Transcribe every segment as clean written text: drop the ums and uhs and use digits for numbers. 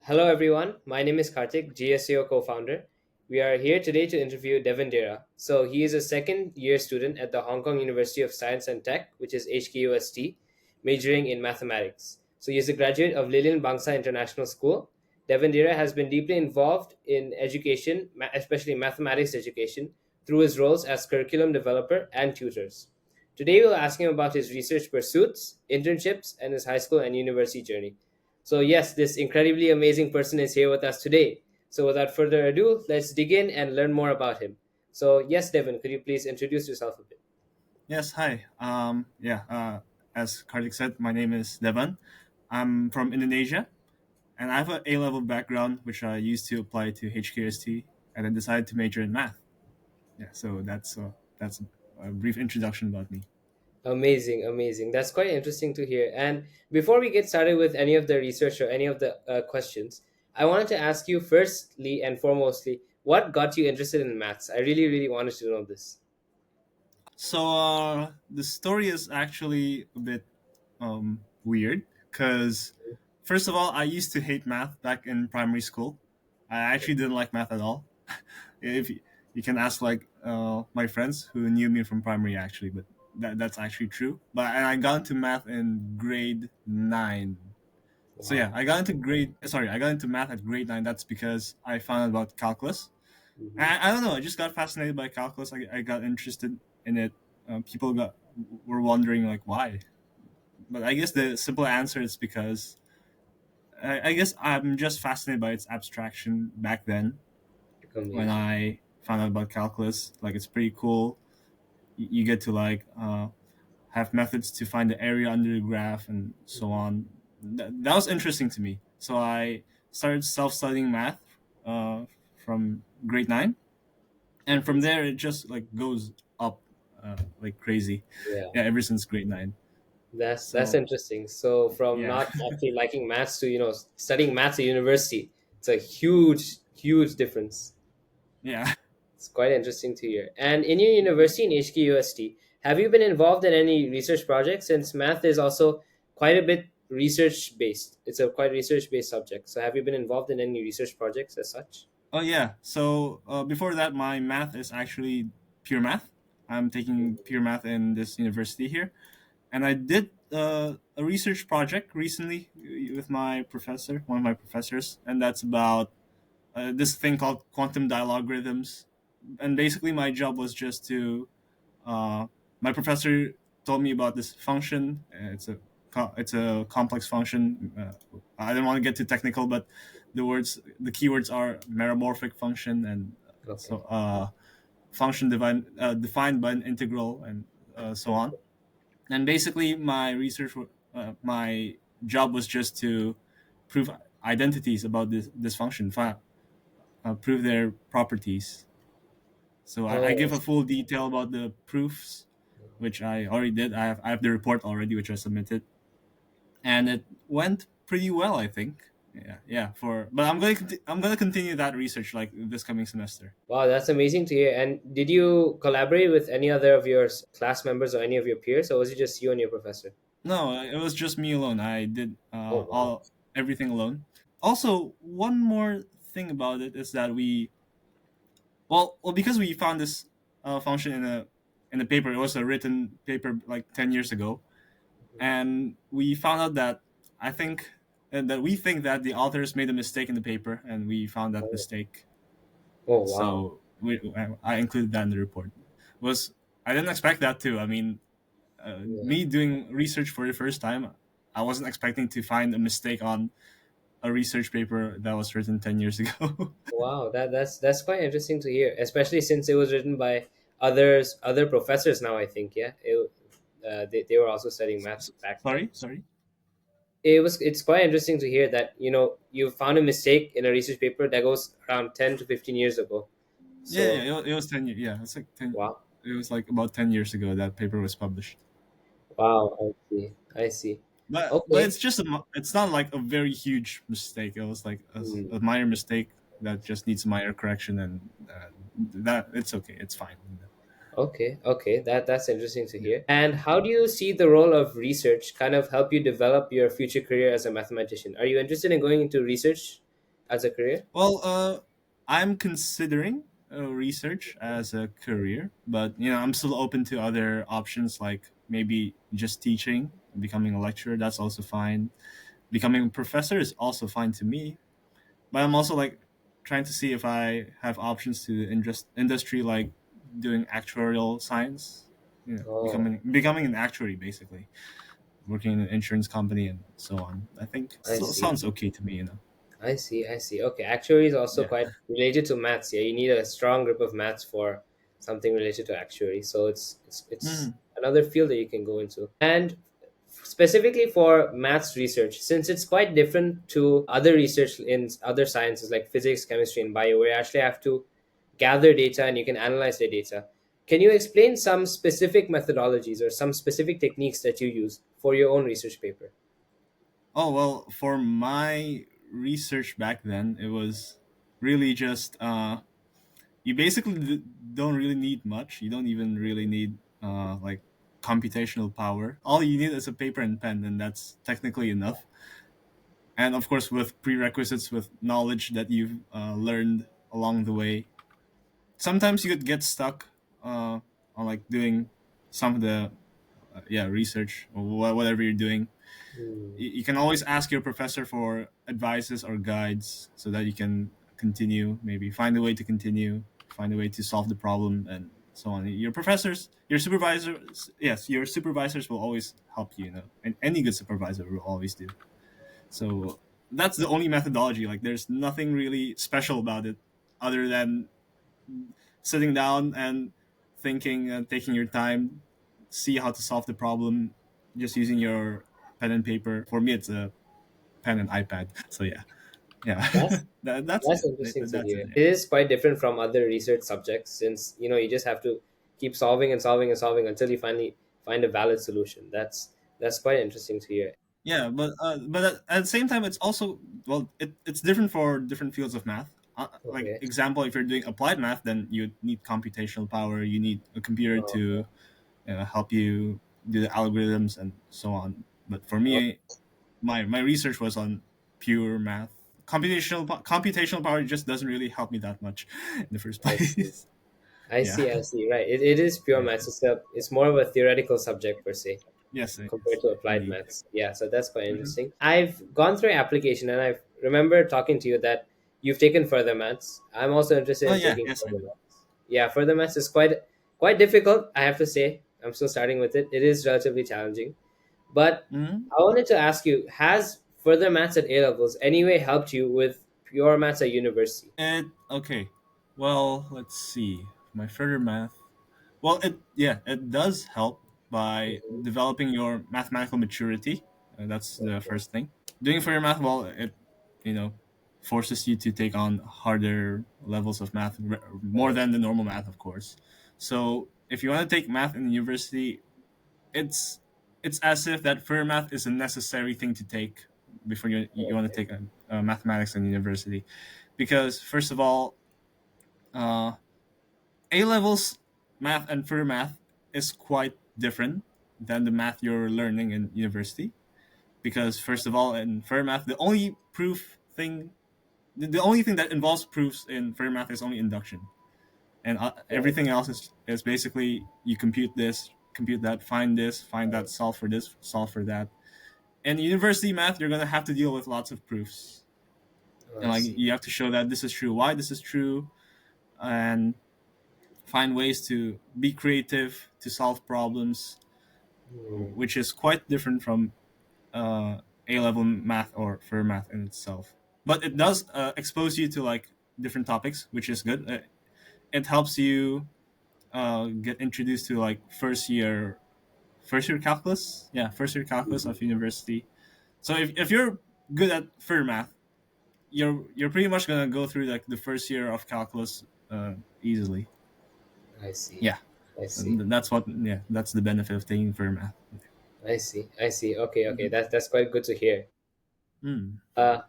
Hello, everyone. My name is Karthik, GSEO co founder. We are here today to interview Devan. So, he is a second year student at the Hong Kong University of Science and Tech, which is HKUST, majoring in mathematics. So, he is a graduate of Lilian Bangsa International School. Devan has been deeply involved in education, especially mathematics education, through his roles as curriculum developer and tutors. Today, we'll ask him about his research pursuits, internships, and his high school and university journey. So, yes, this incredibly amazing person is here with us today. So, without further ado, let's dig in and learn more about him. So, yes, Devin, could you please introduce yourself a bit? Yes, hi. As Kartik said, my name is Devan. I'm from Indonesia, and I have an A-level background, which I used to apply to HKUST, and then decided to major in math. Yeah, so that's a brief introduction about me. Amazing, amazing. That's quite interesting to hear. And before we get started with any of the research or any of the questions, I wanted to ask you firstly and foremostly, what got you interested in maths? I really, really wanted to know this. The story is actually a bit weird because, first of all, I used to hate math back in primary school. I actually didn't like math at all. If you can ask like my friends who knew me from primary actually, but that's actually true. But and I got into math in grade 9. So yeah, Wow. I got into math at grade 9. That's because I found out about calculus. Hmm. I don't know, I just got fascinated by calculus. I got interested in it. People got were wondering like why, but I guess the simple answer is because I guess I'm just fascinated by its abstraction back then when Amazing. I found out about calculus. Like it's pretty cool. You get to like have methods to find the area under the graph and so on. That was interesting to me. So I started self-studying math uh, from grade 9, and from Amazing. there it just like goes up like crazy. Yeah. Yeah, ever since grade 9. That's So interesting. So from yeah, not actually liking maths to studying maths at university, it's a huge, huge difference. yeah. It's quite interesting to hear. And in your university in HKUST, have you been involved in any research projects? Since math is also quite a bit research based. It's a quite research based subject. So have you been involved in any research projects as such? Oh yeah. So before that, my math is actually pure math. I'm taking pure math in this university here, and I did a research project recently with my professor, one of my professors, and that's about this thing called quantum dialogogrithms. And basically, my job was just to uh, my professor told me about this function. It's a complex function. I don't want to get too technical, but the keywords are meromorphic function and Okay. so function defined by an integral and so on. And basically, my job was just to prove identities about this function, prove their properties. So I Oh, give a full detail about the proofs, which I already did. I have the report already, which I submitted, and it went pretty well, I think. Yeah, yeah. But I'm gonna continue that research like this coming semester. wow, that's amazing to hear. And did you collaborate with any other of your class members or any of your peers, or was it just you and your professor? No, it was just me alone. I did Oh, wow. all everything alone. Also, one more thing about it is that because we found this function in a paper. It was a written paper like 10 years ago, and we found out that I think that we think that the authors made a mistake in the paper, and we found that Oh, mistake. oh, wow. So I included that in the report. Was I didn't expect that too. I mean, Yeah. me doing research for the first time, I wasn't expecting to find a mistake on a research paper that was written 10 years ago. Wow, that's quite interesting to hear, especially since it was written by other professors now, I think. Yeah. They were also studying maths back then. Sorry. It's quite interesting to hear that, you found a mistake in a research paper that goes around 10 to 15 years ago. Yeah, yeah, So, it was 10 years. Yeah, it's like 10. wow. It was like about 10 years ago that paper was published. Wow, I see. I see. But Okay. it's just it's not like a very huge mistake. It was like Hmm. a minor mistake that just needs minor correction, and that it's okay. It's fine. Okay, okay, that's interesting to Yeah. hear. And how do you see the role of research kind of help you develop your future career as a mathematician? Are you interested in going into research as a career? Well, I'm considering research as a career, but I'm still open to other options like maybe just teaching, becoming a lecturer. That's also fine. Becoming a professor is also fine to me. But I'm also like trying to see if I have options to industry like doing actuarial science. Oh, Becoming an actuary basically, working in an insurance company and so on. I think I see. sounds okay to me. I see. I see. Okay, actuary is also Yeah. quite related to maths. Yeah, you need a strong grip of maths for something related to actuary. So it's Mhm. another field that you can go into. And specifically for maths research, since it's quite different to other research in other sciences like physics, chemistry, and bio, where you actually have to gather data and you can analyze the data. Can you explain some specific methodologies or some specific techniques that you use for your own research paper? Oh well, for my research back then, it was really just you basically don't really need much. You don't even really need like computational power. All you need is a paper and pen, and that's technically enough. And of course, with prerequisites, with knowledge that you've learned along the way. Sometimes you could get stuck on like doing some of the research or whatever you're doing. Hmm, You can always ask your professor for advices or guides so that you can continue, maybe find a way to continue, find a way to solve the problem, and so on. Your professors, your supervisors, yes, your supervisors will always help you, and any good supervisor will always do. So that's the only methodology. Like, there's nothing really special about it other than sitting down and thinking and taking your time, see how to solve the problem, just using your pen and paper. For me, it's a pen and iPad. So yeah, yeah, that's that's That's it. interesting to That's it. hear. It is quite different from other research subjects since you just have to keep solving and solving and solving until you finally find a valid solution. That's quite interesting to hear. Yeah, but at the same time, it's also it's different for different fields of math. Like Okay. example, if you're doing applied math, then you need computational power. You need a computer Oh, to help you do the algorithms and so on. But for oh, me, my research was on pure math. Computational power just doesn't really help me that much in the first I see. place. Yeah, I see. Right. It is pure yeah, maths. It's more of a theoretical subject per se, yes, compared yes, to applied indeed. maths. Yeah, so that's quite Hmm. interesting. I've gone through application and I remember talking to you that you've taken further maths. I'm also interested Oh in yeah, taking yes, I further do. maths. Yeah, further maths is quite difficult, I have to say. I'm still starting with it. It is relatively challenging. But Hmm. I wanted to ask you, has further maths at A levels anyway helped you with pure maths at university? And okay, well, let's see. My further math. Well, it does help by Mhm. developing your mathematical maturity. That's the Okay. first thing. Doing further math, well, it you know forces you to take on harder levels of math, more Right. than the normal math, of course. So if you want to take math in university, it's it's as if that further math is a necessary thing to take before you want to Okay. take mathematics in university, because first of all, uh, A levels math and further math is quite different than the math you're learning in university. Because first of all, in further math, the only thing that involves proofs in further math is only induction, and Right. everything else is basically you compute this, compute that, find this, find that, solve for this, solve for that. In university math, you're gonna have to deal with lots of proofs, Oh, and I like see. you have to show that this is true, why this is true, and find ways to be creative to solve problems, Hmm. which is quite different from A level math or further math in itself. But it does expose you to like different topics, which is good. It helps you get introduced to like first year calculus. Yeah, first year calculus of university. So if you're good at further math, you're pretty much gonna go through like the first year of calculus easily. I see. Yeah, I see. that's the benefit of taking further math. I see. I see. Okay. Okay. Mhm. That's quite good to hear. Mm. Uh,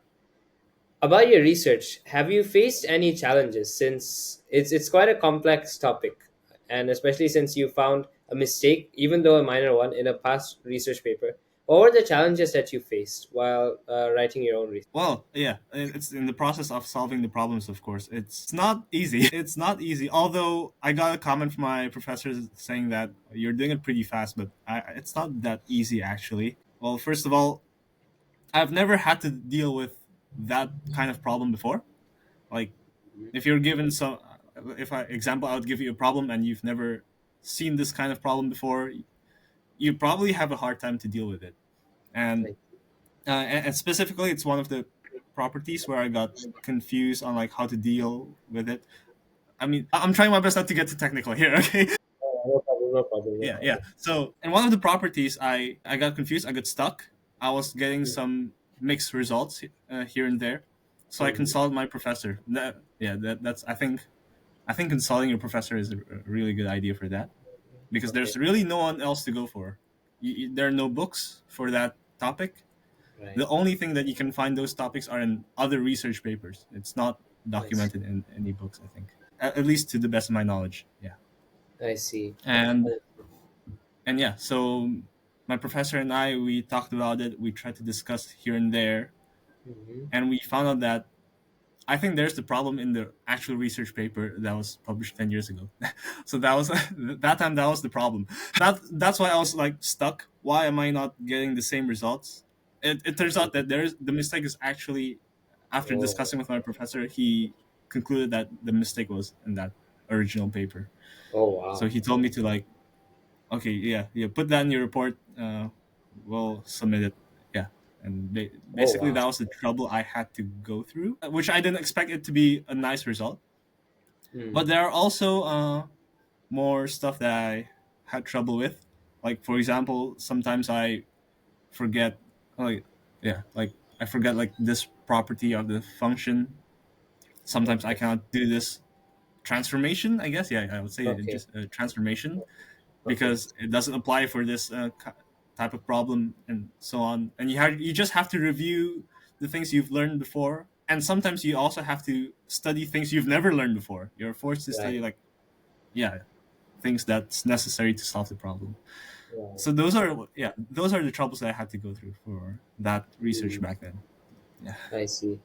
about your research, have you faced any challenges since it's quite a complex topic, and especially since you found a mistake, even though a minor one, in a past research paper? What were the challenges that you faced while writing your own research? Well, yeah, it's in the process of solving the problems. Of course, it's not easy. It's not easy. Although I got a comment from my professors saying that you're doing it pretty fast, but it's not that easy actually. Well, first of all, I've never had to deal with that kind of problem before. Like, if you're given some, if I example, I would give you a problem and you've never seen this kind of problem before, you probably have a hard time to deal with it. And Like, and specifically, it's one of the properties where I got confused on like how to deal with it. I mean, I'm trying my best not to get too technical here. Okay. no problem, no problem, no Yeah, yeah. problem. So in one of the properties, I got confused. I got stuck. I was getting some mixed results here and there. So I Mhm. consulted my professor. That's I think consulting your professor is a really good idea for that, because Okay, there's really no one else to go for. There are no books for that topic. right. The only thing that you can find those topics are in other research papers. It's not I see. documented in any books, I think. At least to the best of my knowledge. Yeah. I see. And yeah, so my professor and I, we talked about it. We tried to discuss here and there, Mm-hmm. and we found out that I think there's the problem in the actual research paper that was published 10 years ago. So that was that time that was the problem. That's why I was like stuck. Why am I not getting the same results? It turns out that there's the mistake is actually, after Oh, discussing with my professor, he concluded that the mistake was in that original paper. oh So wow. he told me to like, okay, yeah, yeah, put that in your report. We'll submit it. Yeah, and Oh basically wow. that was the trouble I had to go through, which I didn't expect it to be a nice result. Mm. But there are also more stuff that I had trouble with. Like for example, sometimes I forget, like yeah, like I forget like this property of the function. Sometimes I Okay. cannot do this transformation. I guess yeah, I would say Okay. just a transformation Okay. because it doesn't apply for this type of problem and so on. And you just have to review the things you've learned before, and sometimes you also have to study things you've never learned before. You're forced to study Right. like yeah things that's necessary to solve the problem. Right. So those are the troubles that I had to go through for that research Mm. back then. Yeah. I see.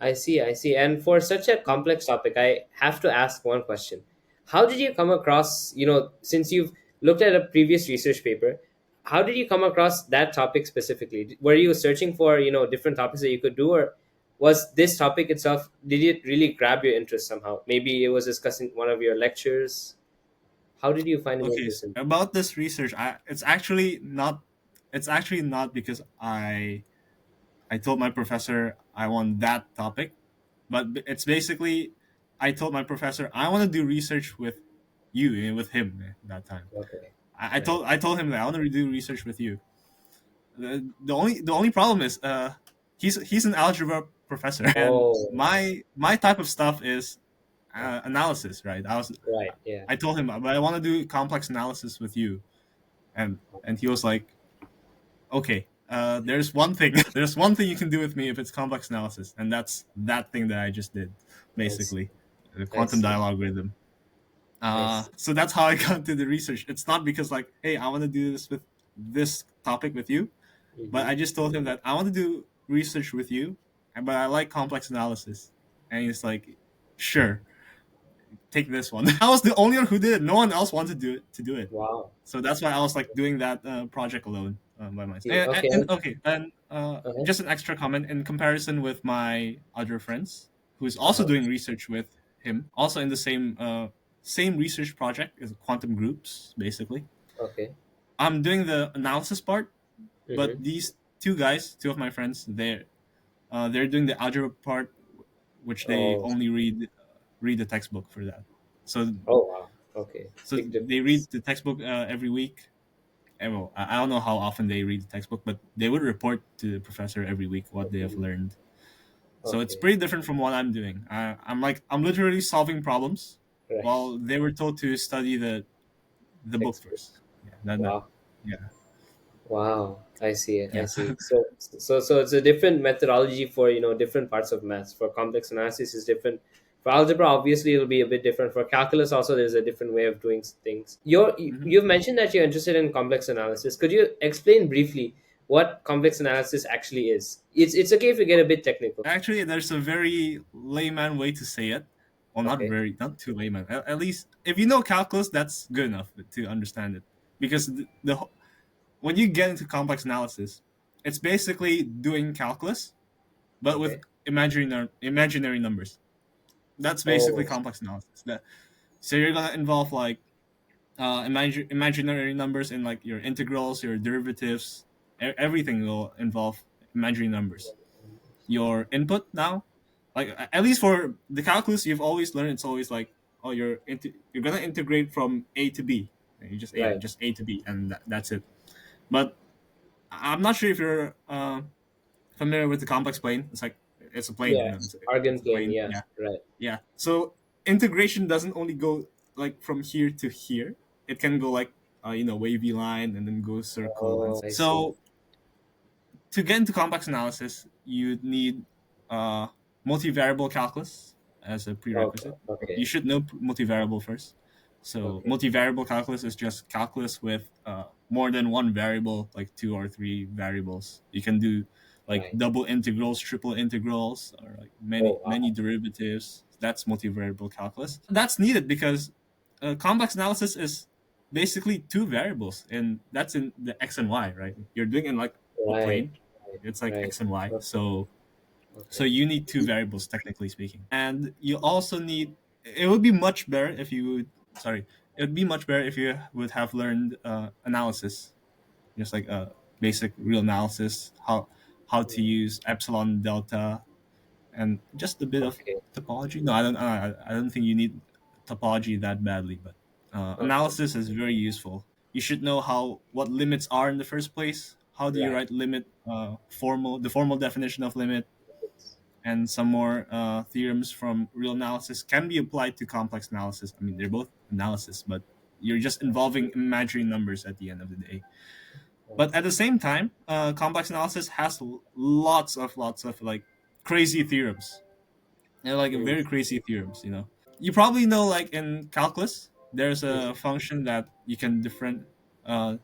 I see. I see. And for such a complex topic, I have to ask one question. How did you come across, since you've looked at a previous research paper, how did you come across that topic specifically? Were you searching for, different topics that you could do, or was this topic itself, did it really grab your interest somehow? Maybe it was discussed in one of your lectures. How did you find an Okay, interest in? about this research, it's actually not because I told my professor I want that topic, but it's basically I told my professor I want to do research with you, with him that time. Okay. I Right. told I told him that I want to do research with you. The only problem is he's an algebra professor, and Oh, my type of stuff is right. analysis, right? Right. Yeah. I told him, but I want to do complex analysis with you, and he was like, okay, there's one thing you can do with me if it's complex analysis, and that's that thing that I just did, I see. basically, the I quantum see. dialogue rhythm. I see. So that's how I got to the research. It's not because like, hey, I want to do this topic with you, but Mm-hmm. I just told him that I want to do research with you, but I like complex analysis, and he's like, sure, take this one. I was the only one who did it. No one else wanted to do it. Wow. So that's why I was like doing that project alone by myself. See. Okay. And okay, and Uh-huh. just an extra comment in comparison with my other friends, who's also Uh-huh. doing research with him, also in the same research project as quantum groups, basically. Okay. I'm doing the analysis part, but Mm-hmm. these two guys, two of my friends, they're doing the algebra part, which they Oh. only read the textbook for that. So Oh wow. Okay. so Big they read difference. the textbook every week. And well, I don't know how often they read the textbook, but they would report to the professor every week what they have Mhm. learned. So it's Okay. pretty different from what I'm doing. I'm literally solving problems, Right. while they were told to study the book Textbook. first. Yeah, that Wow. yeah, Wow. I see. I yeah. see. So it's a different methodology for different parts of maths. For complex analysis is different. For algebra, obviously, it'll be a bit different. For calculus, also, there's a different way of doing things. hmm You've mentioned that you're interested in complex analysis. Could you explain briefly what complex analysis actually is. It's okay if we get a bit technical. Actually, there's a very layman way to say it. Well, Okay. not too layman. At least if you know calculus, that's good enough to understand it. Because when you get into complex analysis, it's basically doing calculus, but with Okay. imaginary numbers. That's basically Oh, complex analysis. So you're gonna involve like imaginary numbers in like your integrals, your derivatives. Everything will involve imaginary numbers. Your input now, like at least for the calculus, you've always learned it's always like, oh, you're gonna integrate from A to B. And you just right. just A to B, and that's it. But I'm not sure if you're familiar with the complex plane. It's like it's a plane, Yes. it's Argon a plane. plane. Yes. Yeah, Right. yeah. So integration doesn't only go like from here to here. It can go like wavy line and then go circle and Oh, I see. so to get into complex analysis, you need uh, multivariable calculus as a Okay. prerequisite. You Okay. should know multivariable first. So Okay. multivariable calculus is just calculus with more than one variable, like two or three variables. You can do like Right. double integrals, triple integrals, or like Oh, many wow. derivatives. That's multivariable calculus. That's needed because complex analysis is basically two variables, and that's in the x and y, right? You're doing it in like a Right. plane. Right. It's like Right. x and y. Okay. So Okay. you need two variables technically speaking, and you also need. It would be much better if you would. Sorry, it would be much better if you would have learned analysis, just like basic real analysis, how to Mm, use epsilon delta and just a bit of okay. topology. No, I don't think you need topology that badly, but Okay. analysis is very useful. You should know how what limits are in the first place. How do you Right. write limit? The formal definition of limit, It's- and some more theorems from real analysis can be applied to complex analysis. I mean, they're both analysis, but you're just I involving see. imaginary numbers at the end of the day. But at Okay. the same time, complex analysis has lots of like crazy theorems. They're like Mm, very crazy theorems. You probably know like in calculus, there's a mhm. function that you can Uh,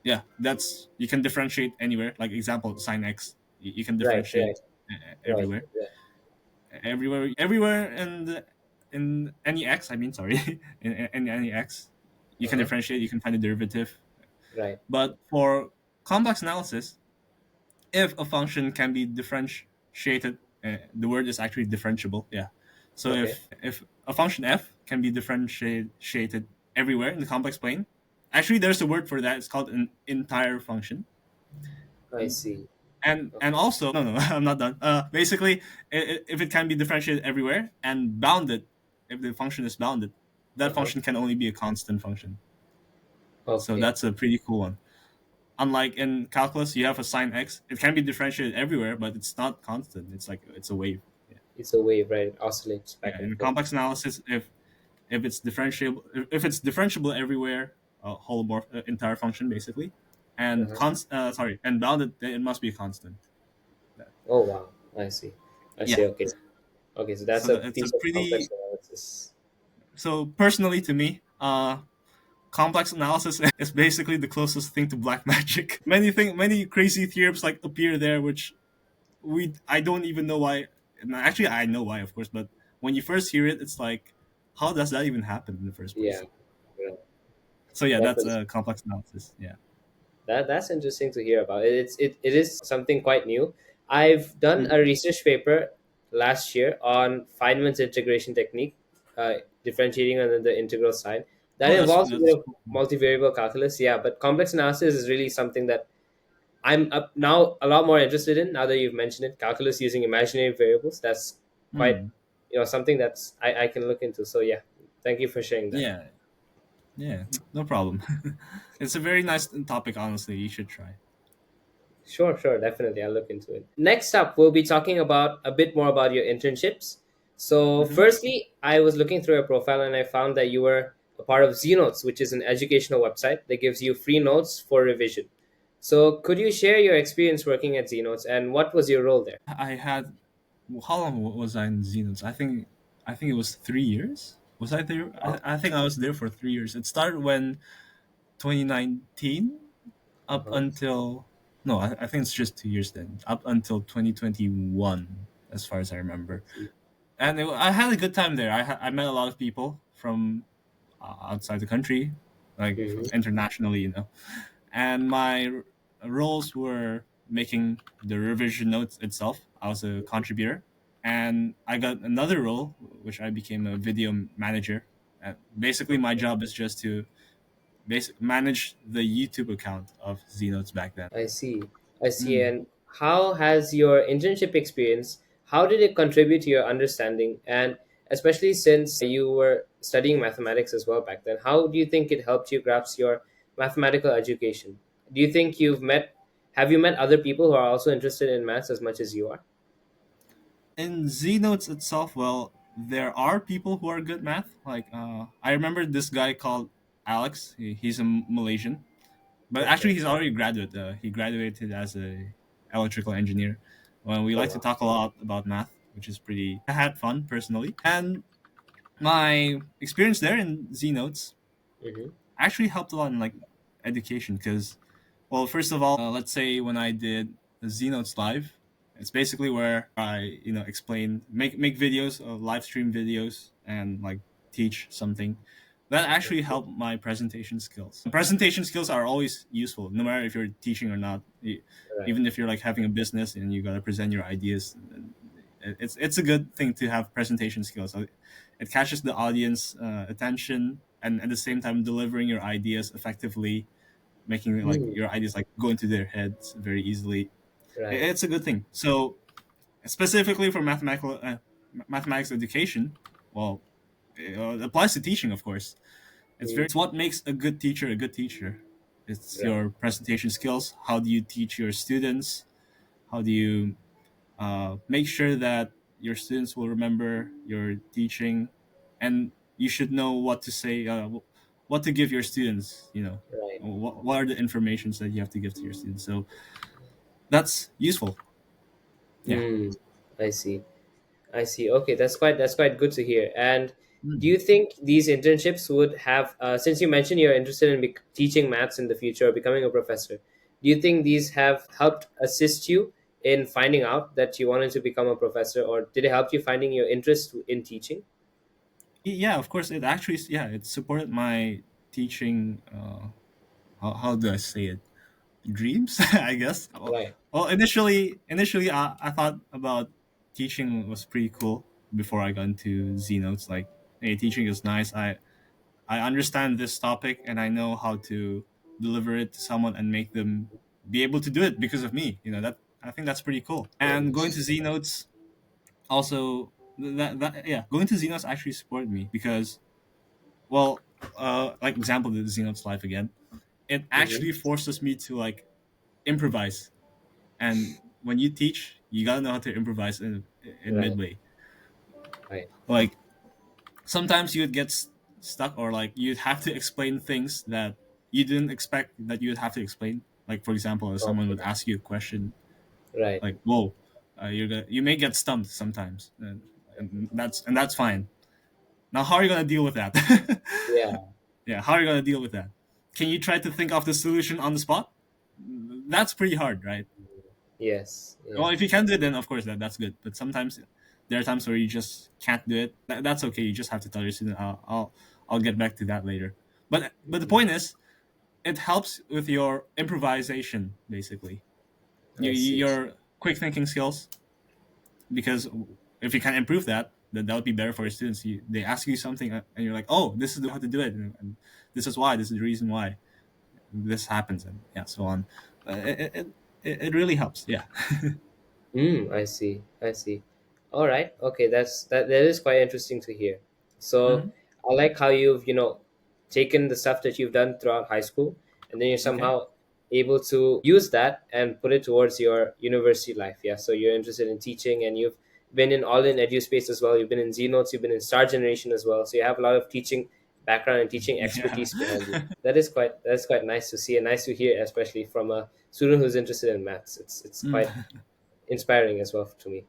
yeah, that's you can differentiate anywhere. Like example, sine x, you can Right. differentiate Right. Right. everywhere, Right. everywhere in any x. I mean, sorry, in any x, you can Uh-huh. differentiate. You can find a derivative. Right. But for complex analysis, if a function can be differentiated, the word is actually differentiable. Yeah. So Okay. if a function f can be differentiated everywhere in the complex plane, actually there's a word for that. It's called an entire function. I see. And also no, I'm not done. Basically, if it can be differentiated everywhere and bounded, if the function is bounded, that Uh-huh. function can only be a constant function. So Okay. that's a pretty cool one. Unlike in calculus, you have a sine x. It can be differentiated everywhere, but it's not constant. It's like it's a wave. Yeah, It's a wave, right? It oscillates back yeah. and In forth. complex analysis, if it's differentiable, if it's differentiable everywhere, entire function basically, and Uh-huh. sorry, and bounded, then it must be a constant. That- Oh, wow. I see. I Yeah. see. Okay. Okay. So that's So a it's a piece of complex pretty. analysis. So personally, to me, complex analysis is basically the closest thing to black magic. Many crazy theorems like appear there, which I don't even know why. And actually, I know why, of course, but when you first hear it, it's like, how does that even happen in the first Yeah. place? Right. So yeah, that's Definitely. a complex analysis. Yeah. That's interesting to hear about. It is something quite new. I've done a Mhm. research paper last year on Feynman's integration technique, differentiating on the integral side. That Oh, involves a bit that's of cool. multivariable calculus, yeah. But complex analysis is really something that I'm up now a lot more interested in. Now that you've mentioned it, calculus using imaginary variables. That's quite, Mm. something that's I can look into. So yeah, thank you for sharing that. Yeah, yeah, no problem. It's a very nice topic. Honestly, you should try. Sure, sure, definitely. I'll look into it. Next up, we'll be talking about a bit more about your internships. So, Hmm. firstly, I was looking through your profile and I found that you were a part of Zenotes, which is an educational website that gives you free notes for revision. So, could you share your experience working at Zenotes and what was your role there? I had how long was I in Xenons? I think it was 3 years. Was I there? Wow. I think I was there for 3 years. It started when 2019 up Uh-huh. until No, I think it's just 2 years then, up until 2021, as far as I remember. See. And I had a good time there. I met a lot of people from outside the country, like Hmm. from internationally, And my roles were making the revision notes itself. I was a contributor, and I got another role, which I became a video manager. And basically, my job is just to manage the YouTube account of Zenotes back then. I see. I see. Mm. And how has your internship experience, how did it contribute to your understanding? And especially since you were studying mathematics as well back then, how do you think it helped you grasp your mathematical education? Do you think have you met other people who are also interested in maths as much as you are? In Z Notes itself, well, there are people who are good math. Like I remember this guy called Alex. He's a Malaysian, but Okay. actually he's already graduate. He graduated as a electrical engineer. Well, we Oh, like to wow. talk a lot about math, which is pretty. I had fun personally, and my experience there in Z Notes Mm-hmm. actually helped a lot in like education because, well, first of all, let's say when I did the Zenotes live, it's basically where I explain, make videos, live stream videos, and like teach something. That actually helped my presentation skills. Presentation skills are always useful, no matter if you're teaching or not. Right. Even if you're like having a business and you gotta present your ideas, it's a good thing to have presentation skills. So it catches the audience attention, and at the same time delivering your ideas effectively, making like Mm, your ideas like go into their heads very easily. right. It's a good thing. So specifically for mathematics education, well, it applies to teaching, of course. Mm, It's what makes a good teacher a good teacher. It's right. your presentation skills. How do you teach your students? How do you make sure that your students will remember your teaching, and you should know what to say, what to give your students. Right. What are the informations that you have to give to your students. So that's useful. Yeah. Mm, I see. I see. Okay, that's quite good to hear. And do Mm. you think these internships would have, since you mentioned you're interested in teaching maths in the future or becoming a professor, do you think these have helped assist you in finding out that you wanted to become a professor, or did it help you finding your interest in teaching? Yeah, of course. It actually, yeah, it supported my teaching. How do I say it? Dreams, I guess. Right. Well, initially, I thought about teaching was pretty cool before I got into Z Notes. Like, hey, teaching is nice. I understand this topic and I know how to deliver it to someone and make them be able to do it because of me. That I think that's pretty cool. And going to Z Notes also, that yeah, going to Z Notes actually supported me because, well, like example, the Z Notes live again. It Mm-hmm. actually forces me to like improvise. And when you teach, you gotta know how to improvise in Right. midway. Right. Like sometimes you would get stuck, or like you'd have to explain things that you didn't expect that you would have to explain. Like for example, if someone would Okay. ask you a question, Right. like "Whoa," you may get stumped sometimes, and that's fine. Now, how are you gonna deal with that? Yeah. Yeah, how are you gonna deal with that? Can you try to think of the solution on the spot? That's pretty hard, right? Yes. Well, if you Yes. can do it, then of course that's good. But sometimes there are times where you just can't do it. That's okay. You just have to tell your student, I'll get back to that later." But the Mhm. point is, it helps with your improvisation, basically. I see. Your quick thinking skills, because if you can improve that, then that would be better for your students. They ask you something, and you're like, "Oh, this is how to do it, and this is why. This is the reason why this happens," and yeah, so on. It really helps. Yeah. I see. I see. All right. Okay, that is quite interesting to hear. So Hmm. I like how you've, taken the stuff that you've done throughout high school, and then you're Okay. somehow able to use that and put it towards your university life. Yeah. So you're interested in teaching, and you've been in all in edu space as well. You've been in Zenotes, you've been in Star Generation as well. So you have a lot of teaching background and teaching Yeah. expertise behind you. That's quite nice to see and nice to hear, especially from a student who's interested in maths. It's Mm. quite inspiring as well to me.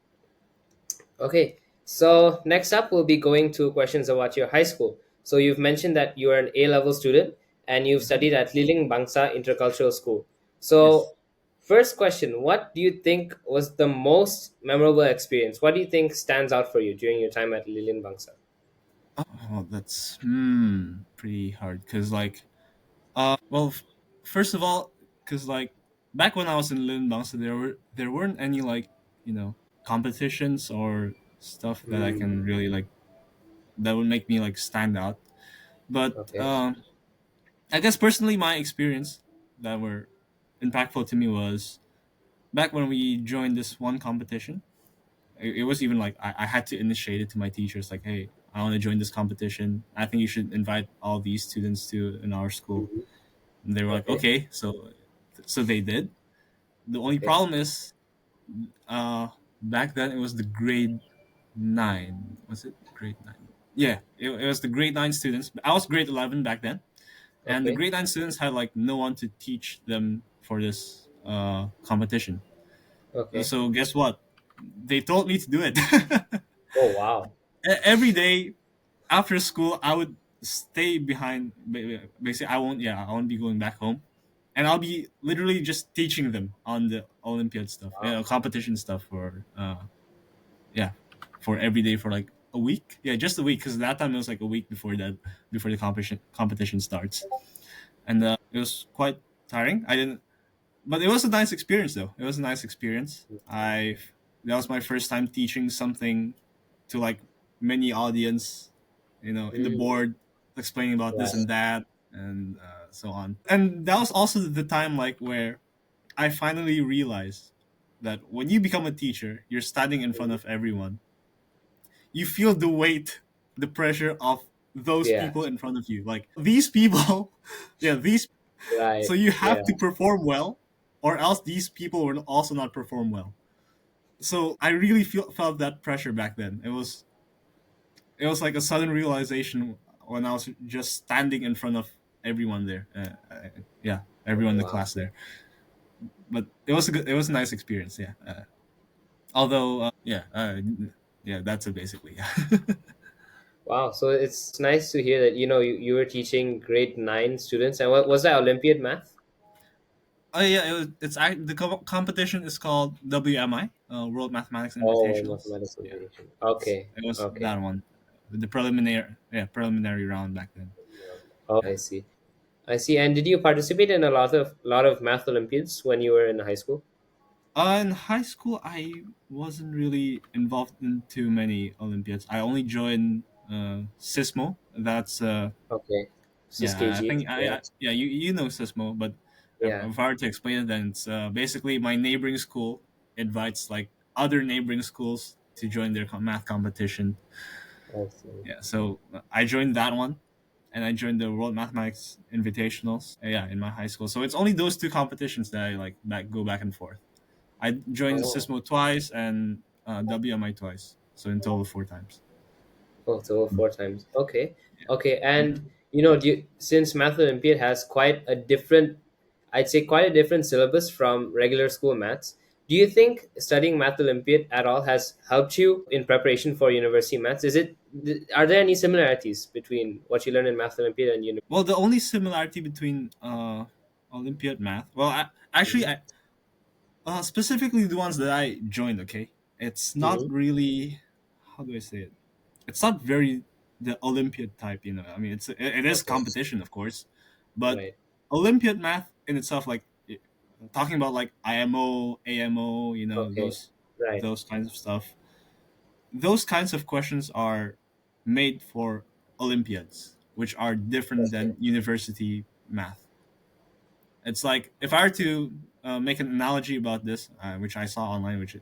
Okay, so next up we'll be going to questions about your high school. So you've mentioned that you are an A level student and you've Mhm. studied at Liling Bangsa Intercultural School. Yes. So First question: what do you think was the most memorable experience? What do you think stands out for you during your time at Lilian Bangsa? Oh, that's pretty hard because well, first of all, because back when I was in Lindbang, so there weren't any competitions or stuff that I Mm, can really that would make me stand out. But okay. I guess personally, my experience that were impactful to me was back when we joined this one competition. It was even I had to initiate it to my teachers, like, hey, I want to join this competition. I think you should invite all these students to in our school. Hmm. And they were like, Okay. okay, so they did. The only Okay. problem is, uh, back then it was the grade nine. Was it grade nine? Yeah, it was the grade nine students. I was grade 11 back then, and the Okay. grade nine students had no one to teach them for this competition. Okay. So guess what? They told me to do it. Oh wow. Every day after school, I would stay behind. Basically, I won't be going back home, and I'll be literally just teaching them on the Olympiad stuff, Wow. competition stuff for yeah, for every day for a week. Yeah, just a week because that time it was a week before the competition starts, and it was quite tiring. I didn't, but it was a nice experience though. It was a nice experience. I That was my first time teaching something to many audience, in the Mm, board, explaining about this right. and that, and so on. And that was also the time where I finally realized that when you become a teacher, you're standing in front Mhm. of everyone. You feel the weight, the pressure of those Yeah. people in front of you. Like these people, yeah, these. So Right. you Yeah. have to perform well, or else these people will also not perform well. So I really felt that pressure back then. It was like a sudden realization when I was just standing in front of everyone there. Yeah, Oh, everyone in the wow. class there. But it was a nice experience. Yeah. Although, yeah, that's it basically. Yeah. Wow. So it's nice to hear that you were teaching grade nine students, and what was that Olympiad math? Oh yeah, the competition is called WMI, World Mathematics Oh, Invitationals. mathematics Yeah, integration. Okay. it was Okay. that one, the preliminary round back then. Oh, Yeah. I see. I see. And did you participate in a lot of math Olympiads when you were in high school? In high school, I wasn't really involved in too many Olympiads. I only joined SISMO. That's Okay. yeah. I SysKG. think Yeah. yeah, you know SISMO, but Yeah. if I were to explain it, then it's basically my neighboring school invites other neighboring schools to join their math competition. I see. Yeah, so I joined that one, and I joined the World Mathematics Invitationals. Yeah, in my high school. So it's only those two competitions that I go back and forth. I joined Oh. SISMO twice and WMI twice. So in total four times. Oh, so four times. Okay. Yeah. Okay. And Mhm. since Math Olympiad has quite a different, I'd say quite a different syllabus from regular school maths, do you think studying Math Olympiad at all has helped you in preparation for university maths? Are there any similarities between what you learn in Math Olympiad and university? Well, the only similarity between Olympiad math, well, actually, Hmm. specifically the ones that I joined. Okay, it's not Hmm. really, how do I say it? It's not very the Olympiad type. I mean, it is Okay. competition, of course, but Right. Olympiad math in itself, talking about IMO, AMO, Okay. Right. those kinds of stuff. Those kinds of questions are made for Olympiads, which are different Okay. than university math. It's like if I were to make an analogy about this, which I saw online, which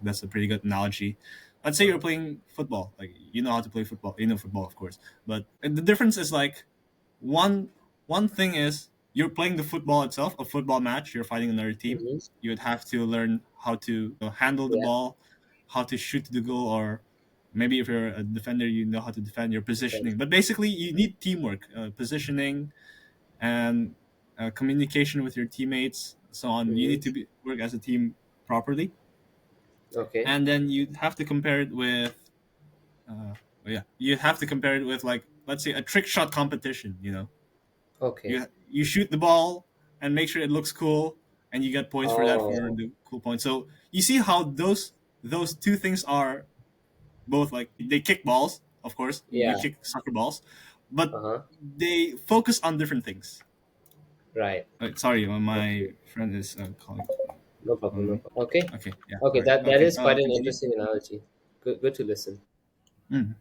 that's a pretty good analogy. Let's say you're Uh-huh. playing football, you know how to play football, you know football, of course. But the difference is one one thing is you're playing the football itself, a football match. You're fighting another team. Hmm. You would have to learn how to handle the Yeah. ball, how to shoot the goal, or maybe if you're a defender, you know how to defend your Depends. positioning. But basically, you need teamwork, positioning, and communication with your teammates, so on. You need Hmm. to work as a team properly, Okay. and then you have to compare it with, uh, yeah, you have to compare it with let's say a trick shot competition. Okay. You shoot the ball and make sure it looks cool. and you get points for that for Oh, the cool points. So you see how those two things are both like they kick balls, of course. You yeah. kick soccer balls, but Uh-huh. they focus on different things. Right. Sorry, my Okay. friend is calling No calling problem. No me. problem. Okay. Okay, yeah, Okay. all right. That Okay, is quite an continue. interesting analogy. Good to listen. Mm.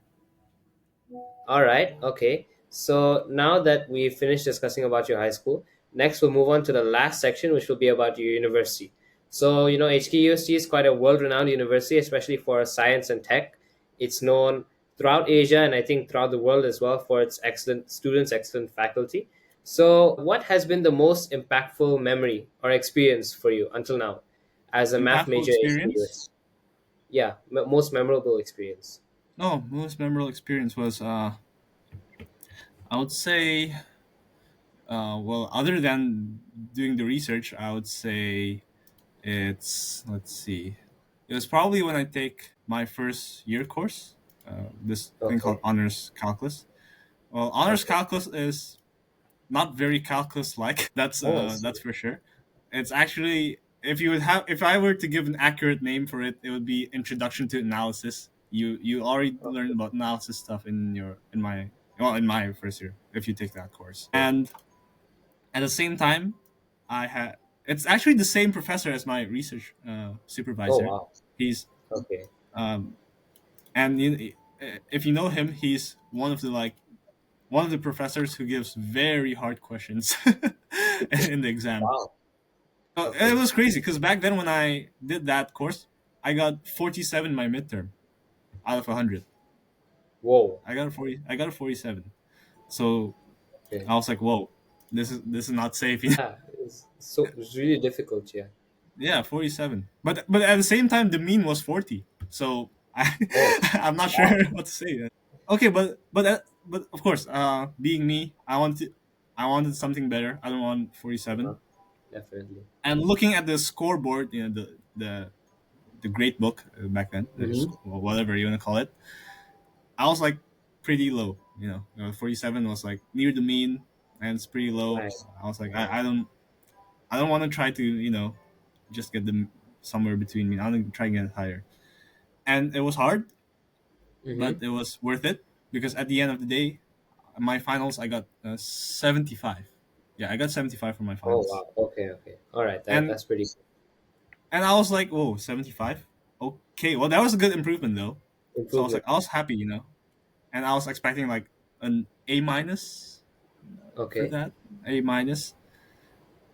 All right. Okay. So now that we've finished discussing about your high school, next we'll move on to the last section, which will be about your university. So, HKUST is quite a world renowned university, especially for science and tech. It's known throughout Asia and I think throughout the world as well for its excellent students, excellent faculty. So, what has been the most impactful memory or experience for you until now as a math Impactful major at experience. HKUST? Yeah, most memorable experience. No, most memorable experience was I would say well, other than doing the research, I would say it's, let's see, it was probably when I take my first year course, this thing called Okay. honors calculus. Well, honors Okay. calculus is not very calculus like. Oh, I That's see. for sure. It's actually, if I were to give an accurate name for it, it would be introduction to analysis. You already learned about analysis stuff in your in my well in my first year if you take that course. Okay. And at the same time, I had it's actually the same professor as my research Oh, supervisor. wow. He's Okay. um, and if you know him, he's one of the professors who gives very hard questions in the exam. Wow. It Okay. was crazy because back then when I did that course, I got 47 my midterm out of 100. Whoa. I got a 47. So Okay. I was like, whoa, this is not safe. Yeah. It's really difficult. Yeah. Yeah, 47. But at the same time, the mean was 40. So Oh. I'm not sure Wow. what to say. Okay, but of course, being me, I wanted something better. I don't want Uh-huh. 47. Definitely. And looking at the scoreboard, the grade book back then, Mm-hmm. whatever you want to call it, I was like pretty low. 47 was like near the mean, and it's pretty low. Right. I was like, Right. I don't want to try to just get them somewhere between me. I want to try and get higher. And it was hard, but Mm-hmm. it was worth it because at the end of the day, my finals I got 75. Yeah, I got 75 for my Oh, finals, wow. Okay. Okay. All right. and That's pretty I was like, whoa, 75. Okay, well that was a good improvement though. So improvement. I was happy, and I was expecting like an A minus for Okay. that, A minus.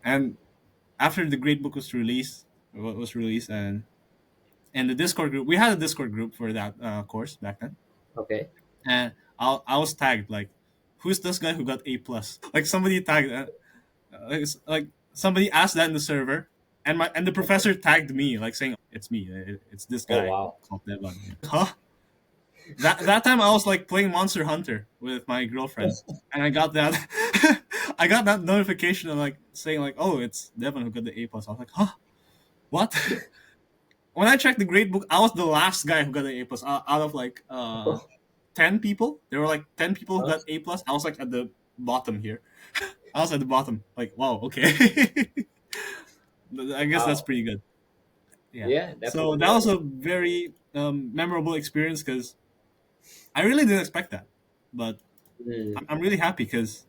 And after the grade book was released, and the Discord group, we had a Discord group for that course back then, Okay. and I was tagged like, who's this guy who got A plus? Like somebody tagged, it's like somebody asked that in the server, and the Okay. professor tagged me like saying it's me, it's this Oh, guy wow. called Devan. Huh? That time I was like playing Monster Hunter with my girlfriend, and I got that I got that notification of like saying like, oh, it's Devan who got the A plus. I was like, huh, what? When I checked the grade book, I was the last guy who got an A plus out of like 10 people. There were like 10 people who Huh? got A plus. I was like at the bottom here. I was at the bottom. Like, wow, okay. I guess that's Wow. pretty good. Yeah. Yeah. So Definitely. that I was mean. a very memorable experience because I really didn't expect that, but Mm, I'm really happy because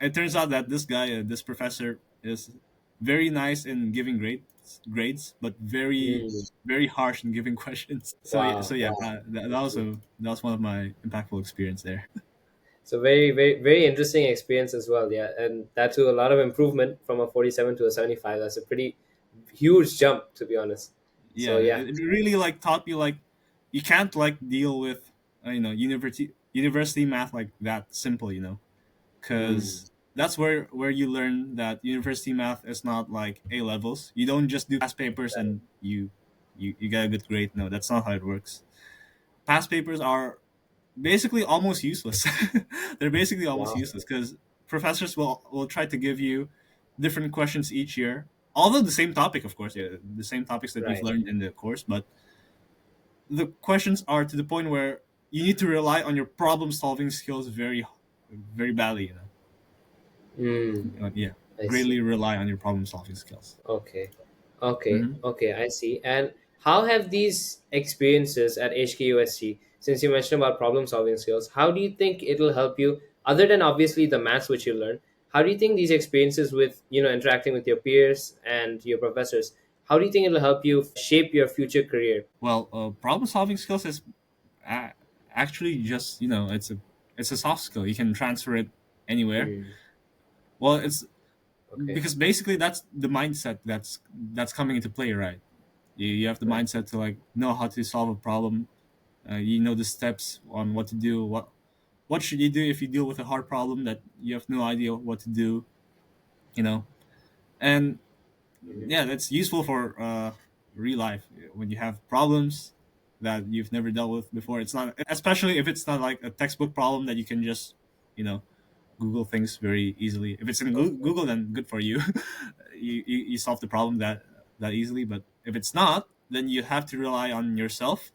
it turns out that this guy, this professor, is very nice in giving grades, but mm. very harsh in giving questions. So Wow. yeah, Wow. that was one of my impactful experience there. So very interesting experience as well. Yeah, and that too a lot of improvement from a 47 to a 75. That's a pretty huge jump, to be honest. Yeah, So yeah. it really like taught me like you can't like deal with university math like that simple, Mm, because that's where you learn that university math is not like A levels. You don't just do past papers right. and you get a good grade. No, that's not how it works. Past papers are basically almost useless. They're basically almost Wow. useless because professors will try to give you different questions each year, although the same topic, of course, yeah, the same topics that you've Right. learned in the course, but the questions are to the point where you need to rely on your problem solving skills very badly. Mm. Yeah. I greatly see. rely on your problem solving skills. Okay. Okay. Hmm. Okay. I see. And how have these experiences at HKUST, since you mentioned about problem solving skills, how do you think it'll help you, other than obviously the maths which you learn? How do you think these experiences with, interacting with your peers and your professors, how do you think it'll help you shape your future career? Well, problem solving skills is a- actually just, it's a soft skill. You can transfer it anywhere. Hmm. Well, it's Okay. because basically that's the mindset that's coming into play, right? You have the Right. mindset to like know how to solve a problem. You know the steps on what to do. What should you do if you deal with a hard problem that you have no idea what to do? You know, and Hmm. yeah, that's useful for real life when you have problems that you've never dealt with before. It's not, especially if it's not like a textbook problem that you can just, you know, Google things very easily. If it's in Okay. Google, then good for you. You solve the problem that easily. But if it's not, then you have to rely on yourself.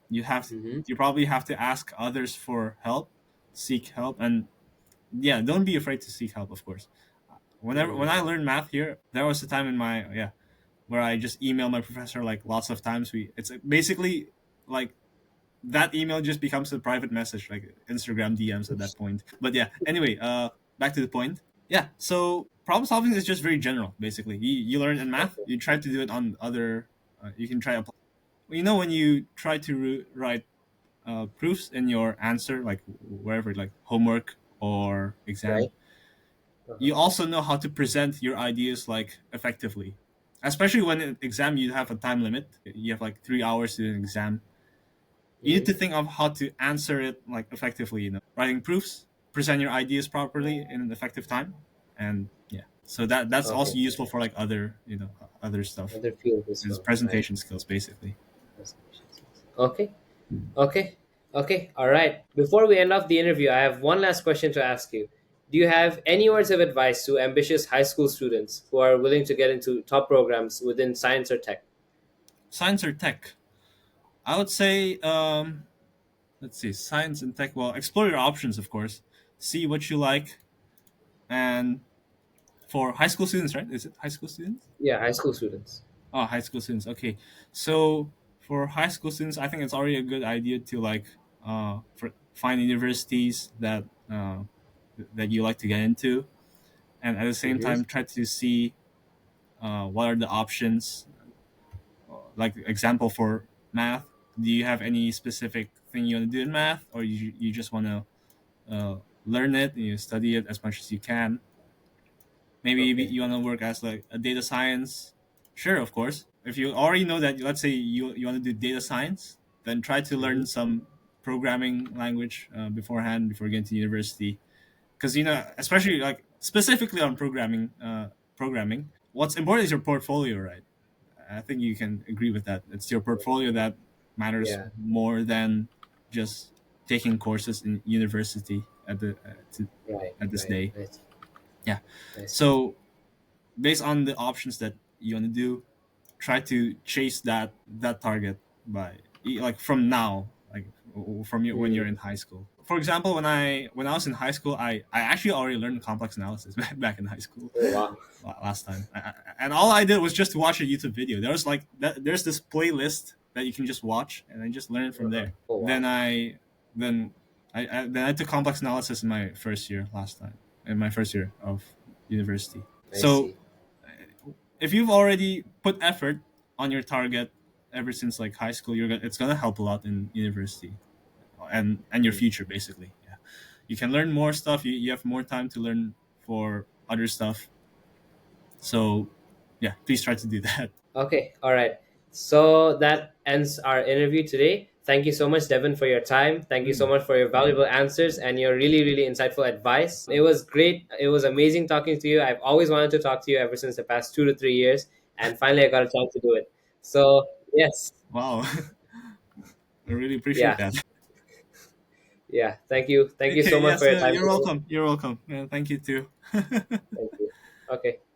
You have Hmm. you probably have to ask others for help, seek help, and yeah, don't be afraid to seek help. Of course, whenever when Hmm. I learned math here, there was a time in my where I just email my professor like lots of times. It's basically like that email just becomes a private message, like Instagram DMs at that point. But yeah, anyway, back to the point. Yeah, so problem solving is just very general. Basically, you learn in math, Okay. you try to do it on other. You can try apply. You know when you try to write proofs in your answer, like wherever, like homework or exam, Right. Uh-huh. you also know how to present your ideas like effectively. Especially when in exam you have a time limit, you have like 3 hours to do an exam. You need Hmm. to think of how to answer it like effectively. Writing proofs, present your ideas properly in an effective time, and yeah. So that's Okay. also useful for like other other stuff. Other field as It's well. Right. presentation skills basically. Okay. Okay. Okay. All right. Before we end off the interview, I have one last question to ask you. Do you have any words of advice to ambitious high school students who are willing to get into top programs within science or tech? Science or tech? I would say let's see, science and tech. Well, explore your options, of course. See what you like, and for high school students, right? Is it high school students? Yeah, high school students. Oh, high school students. Okay, so for high school students, I think it's already a good idea to like find universities that you like to get into, and at the same Mm-hmm. time try to see what are the options. Like example for math, do you have any specific thing you want to do in math, or you just want to learn it, you study it as much as you can. Maybe Okay. you want to work as like a data science. Sure, of course. If you already know that, let's say you want to do data science, then try to Mm-hmm. learn some programming language beforehand before getting to university. Because especially like specifically on programming, what's important is your portfolio, right? I think you can agree with that. It's your portfolio that matters Yeah. more than just taking courses in university Right. at this Right. day. I see. Yeah. I see. So based on the options that you want to do, try to chase that target by like from now, like from when you're Mm. in high school. For example, when I was in high school, I actually already learned complex analysis back in high school Oh wow. last time. And all I did was just to watch a YouTube video. There's this playlist that you can just watch, and I just learn from Uh-huh. there. Oh wow. Then I took complex analysis in my first year last time, in my first year of university. I So see. if you've already put effort on your target ever since like high school, it's gonna help a lot in university and your Mm. future basically. Yeah, you can learn more stuff. You have more time to learn for other stuff. So yeah, please try to do that. Okay, all right. So that ends our interview today. Thank you so much, Devin, for your time. Thank you so Mm. much for your valuable answers and your really, really insightful advice. It was great. It was amazing talking to you. I've always wanted to talk to you ever since the past 2 to 3 years, and finally I got a chance to do it. So, yes, Wow, I really appreciate yeah, that. yeah. Thank you. Thank you Okay, so much yes, for your time you're today. welcome. You're welcome. Yeah, thank you too. Thank you. Okay.